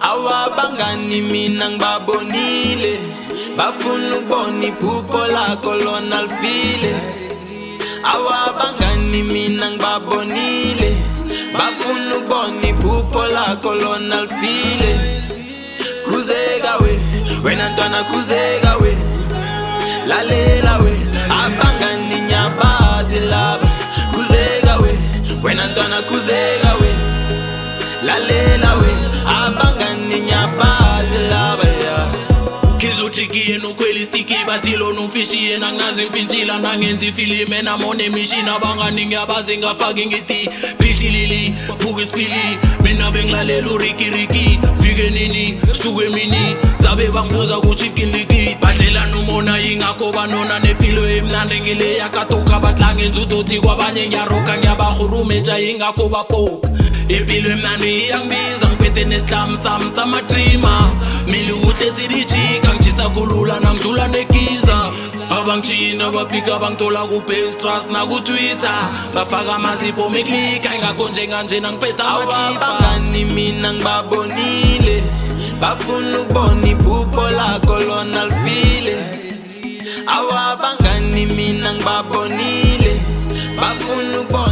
Awabangani mina ngibabonile, bafuna ukubona iphupho lakho lona lifile. Awabangani mina ngibabonile, bafuna ukubona iphupho lakho lona lifile. Khuzeka we, wena ntwana khuzeka we, lalela we, abangani nyabazi laba. Khuzeka we, wena ntwana khuzeka we, lalela we, abangani nyabazi laba ya. Kizotrikiye nukweli stiki batilo nufishiye nangazi mpinchila nangenzi filime namone mishina abangani ngiyabazi ngafaki ngiti phihilili buke spili mina bengilalela urikiriki fike nini suke mini zabe bangibuza kuchikiliki badlela numona yingakho banona nepilo emnandi ngile yakatoka batlangenza udoti kwabanye ngiyaroka ngiyabahurumentsha yingakho bapoka impilo emnandi iyangibiza ngiphethe nesihlam sami samatrima mili ukuthetsi dijika ngitshisa kulula nangidlula negiza abangitshina baphika bangithola ku-Base naku-Twitter bafaka amazipho meklika ingakho njenganjena ngiphethe amathipa. Awabangani mina ngibabonile, bafuna ukubona iphupho lakho lona lifile. Awabangani mina ngibabonile, bafuna ukubona